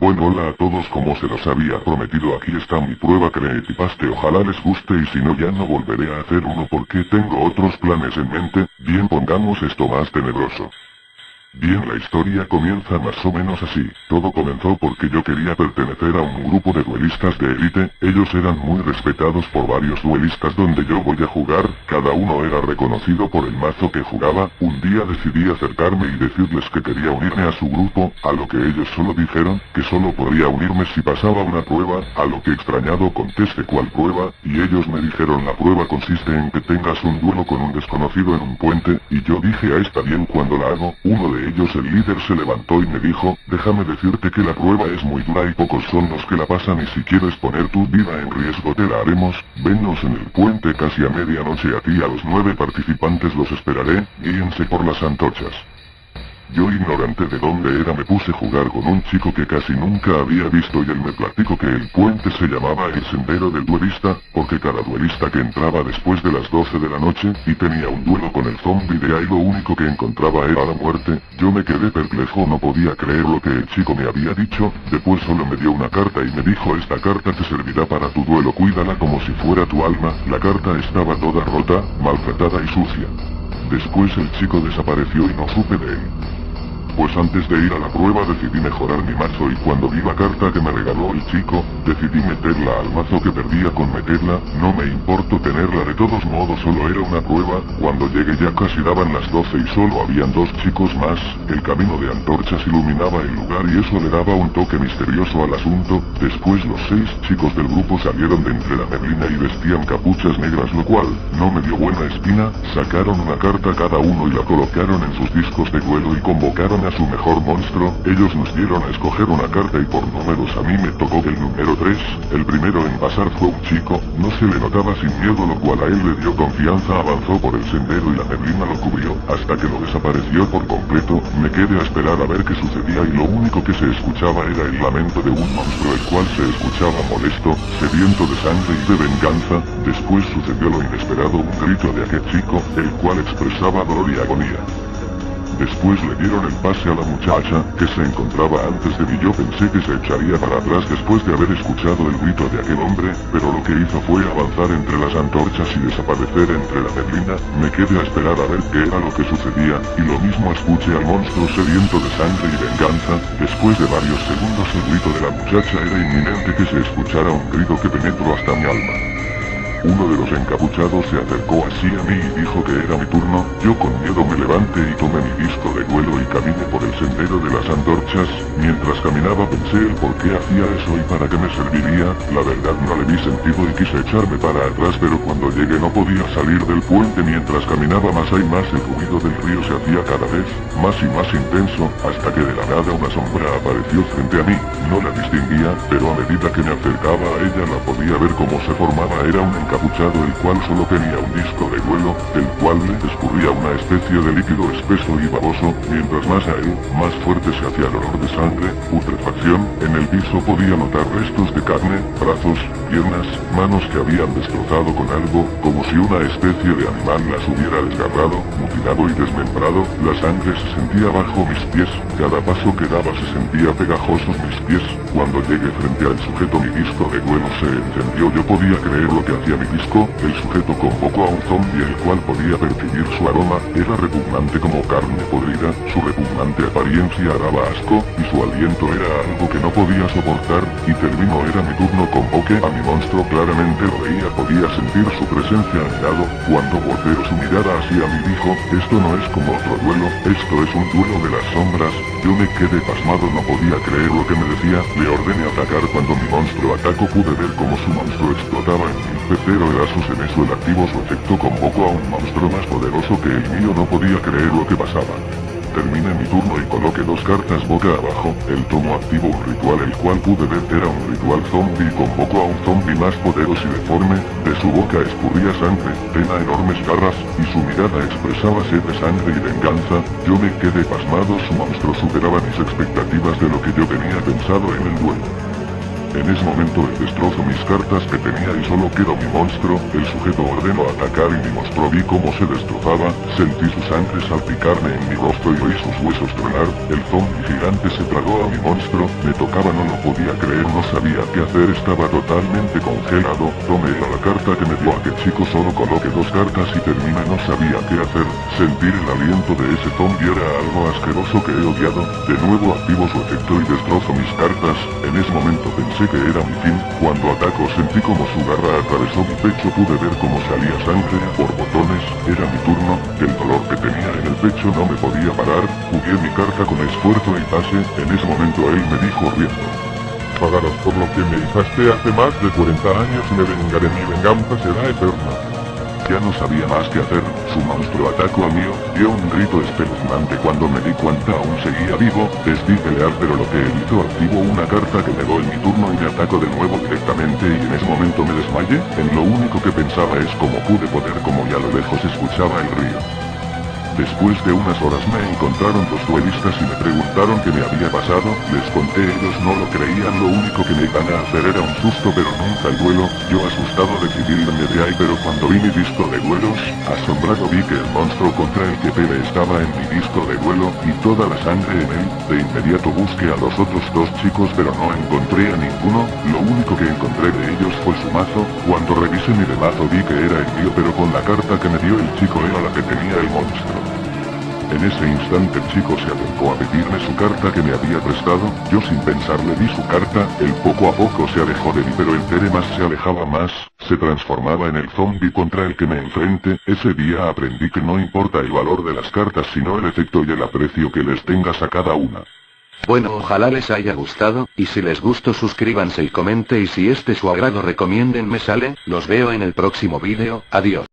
Bueno, hola a todos, como se los había prometido, aquí está mi prueba creepypasta, ojalá les guste y si no ya no volveré a hacer uno porque tengo otros planes en mente. Bien, pongamos esto más tenebroso. Bien, la historia comienza más o menos así. Todo comenzó porque yo quería pertenecer a un grupo de duelistas de élite. Ellos eran muy respetados por varios duelistas donde yo voy a jugar. Cada uno era reconocido por el mazo que jugaba. Un día decidí acercarme y decirles que quería unirme a su grupo, a lo que ellos solo dijeron que solo podría unirme si pasaba una prueba, a lo que extrañado contesté cuál prueba, y ellos me dijeron la prueba consiste en que tengas un duelo con un desconocido en un puente, y yo dije está bien cuando la hago. Uno de ellos, el líder, se levantó y me dijo, déjame decirte que la prueba es muy dura y pocos son los que la pasan y si quieres poner tu vida en riesgo te la haremos. Vennos en el puente casi a medianoche, a ti y a los 9 participantes los esperaré, guíense por las antorchas. Yo, ignorante de dónde era, me puse a jugar con un chico que casi nunca había visto y él me platicó que el puente se llamaba el Sendero del Duelista, porque cada duelista que entraba después de las 12 de la noche y tenía un duelo con el zombie de ahí lo único que encontraba era la muerte. Yo me quedé perplejo, no podía creer lo que el chico me había dicho. Después solo me dio una carta y me dijo esta carta te servirá para tu duelo, cuídala como si fuera tu alma. La carta estaba toda rota, maltratada y sucia. Después el chico desapareció y no supe de él. Pues antes de ir a la prueba decidí mejorar mi mazo y cuando vi la carta que me regaló el chico, decidí meterla al mazo que perdía con meterla, no me importó tenerla de todos modos, solo era una prueba. Cuando llegué ya casi daban las 12 y solo habían 2 chicos más, el camino de antorchas iluminaba el lugar y eso le daba un toque misterioso al asunto. Después los 6 chicos del grupo salieron de entre la neblina y vestían capuchas negras, lo cual no me dio buena espina. Sacaron una carta cada uno y la colocaron en sus discos de duelo y convocaron a su mejor monstruo. Ellos nos dieron a escoger una carta y por números a mí me tocó el número 3. El primero en pasar fue un chico, no se le notaba sin miedo, lo cual a él le dio confianza. Avanzó por el sendero y la neblina lo cubrió hasta que lo desapareció por completo. Me quedé a esperar a ver qué sucedía y lo único que se escuchaba era el lamento de un monstruo, el cual se escuchaba molesto, sediento de sangre y de venganza. Después sucedió lo inesperado, un grito de aquel chico, el cual expresaba dolor y agonía. Después le dieron el pase a la muchacha, que se encontraba antes de mí. Yo pensé que se echaría para atrás después de haber escuchado el grito de aquel hombre, pero lo que hizo fue avanzar entre las antorchas y desaparecer entre la neblina. Me quedé a esperar a ver qué era lo que sucedía, y lo mismo escuché al monstruo sediento de sangre y venganza. Después de varios segundos el grito de la muchacha era inminente que se escuchara un grito que penetró hasta mi alma. Uno de los encapuchados se acercó así a mí y dijo que era mi turno. Yo con miedo me levanté y tomé mi disco de duelo y caminé por el sendero de las antorchas. Mientras caminaba pensé el por qué hacía eso y para qué me serviría. La verdad no le vi sentido y quise echarme para atrás, pero cuando llegué no podía salir del puente. Mientras caminaba más y más el ruido del río se hacía cada vez más y más intenso, hasta que de la nada una sombra apareció frente a mí. No la distinguía, pero a medida que me acercaba a ella la podía ver cómo se formaba. Era un encapuchado el cual solo tenía un disco de duelo, del cual le escurría una especie de líquido espeso y baboso. Mientras más a él, más fuerte se hacía el olor de sangre, putrefacción. En el piso podía notar restos de carne, brazos, piernas, manos que habían destrozado con algo, como si una especie de animal las hubiera desgarrado, mutilado y desmembrado. La sangre se sentía bajo mis pies, cada paso que daba se sentía pegajosos mis pies. Cuando llegué frente al sujeto mi disco de duelo se encendió. Yo podía creer lo que hacía mi disco. El sujeto convocó a un zombie el cual podía percibir su aroma. Era repugnante como carne podrida, su repugnante apariencia daba asco, y su aliento era algo que no podía soportar. Y terminó, era mi turno, convoqué a mi monstruo, claramente lo veía, podía sentir su presencia a mi lado. Cuando volteó su mirada hacia mí dijo, esto no es como otro duelo, esto es un duelo de las sombras. Yo me quedé pasmado, no podía creer lo que me decía. Le ordené atacar. Cuando mi monstruo atacó pude ver cómo su monstruo explotaba en mí, pero en eso el activo su efecto, convocó a un monstruo más poderoso que el mío. No podía creer lo que pasaba. Terminé mi turno y coloqué 2 cartas boca abajo. El tomo activo un ritual el cual pude ver era un ritual zombie. Convocó a un zombie más poderoso y deforme. De su boca escurría sangre, tenía enormes garras, y su mirada expresaba sed de sangre y venganza. Yo me quedé pasmado, su monstruo superaba mis expectativas de lo que yo tenía pensado en el duelo. En ese momento destrozo mis cartas que tenía y solo quedó mi monstruo. El sujeto ordenó atacar y mi monstruo vi cómo se destrozaba. Sentí su sangre salpicarme en mi rostro y oí sus huesos tronar. El zombie gigante se tragó a mi monstruo. Me tocaba, no lo podía creer, no sabía qué hacer, estaba totalmente congelado. Tomé la carta que me dio aquel chico, solo coloqué 2 cartas y terminé, no sabía qué hacer. Sentir el aliento de ese zombie era algo asqueroso que he odiado. De nuevo activo su efecto y destrozo mis cartas. En ese momento pensé que era mi fin. Cuando ataco sentí como su garra atravesó mi pecho, pude ver cómo salía sangre por botones. Era mi turno. El dolor que tenía en el pecho no me podía parar. Jugué mi carta con esfuerzo y pase. En ese momento él me dijo riendo: pagarás por lo que me hizaste hace más de 40 años y me vengaré, mi venganza será eterna. Ya no sabía más que hacer. Su monstruo atacó al mío, dio un grito espeluznante cuando me di cuenta aún seguía vivo. Decidí pelear, pero lo que él hizo, activó una carta que me dio en mi turno y me atacó de nuevo directamente y en ese momento me desmayé. En lo único que pensaba es cómo pude poder, como ya a lo lejos escuchaba el río. Después de unas horas me encontraron 2 duelistas y me preguntaron qué me había pasado. Les conté, ellos no lo creían, lo único que me iban a hacer era un susto pero nunca el duelo. Yo asustado decidí irme de ahí, pero cuando vi mi disco de duelos, asombrado vi que el monstruo contra el que peleé estaba en mi disco de duelo y toda la sangre en él. De inmediato busqué a los otros 2 chicos pero no encontré a ninguno. Lo único que encontré de ellos fue su mazo. Cuando revisé mi mazo vi que era el mío, pero con la carta que me dio el chico era la que tenía el monstruo. En ese instante el chico se acercó a pedirme su carta que me había prestado. Yo sin pensar le di su carta. Él poco a poco se alejó de mí, pero el Tere más se alejaba más, se transformaba en el zombie contra el que me enfrente. Ese día aprendí que no importa el valor de las cartas sino el efecto y el aprecio que les tengas a cada una. Bueno, ojalá les haya gustado, y si les gustó suscríbanse y comente, y si es de su agrado recomiéndenme. Los veo en el próximo vídeo, adiós.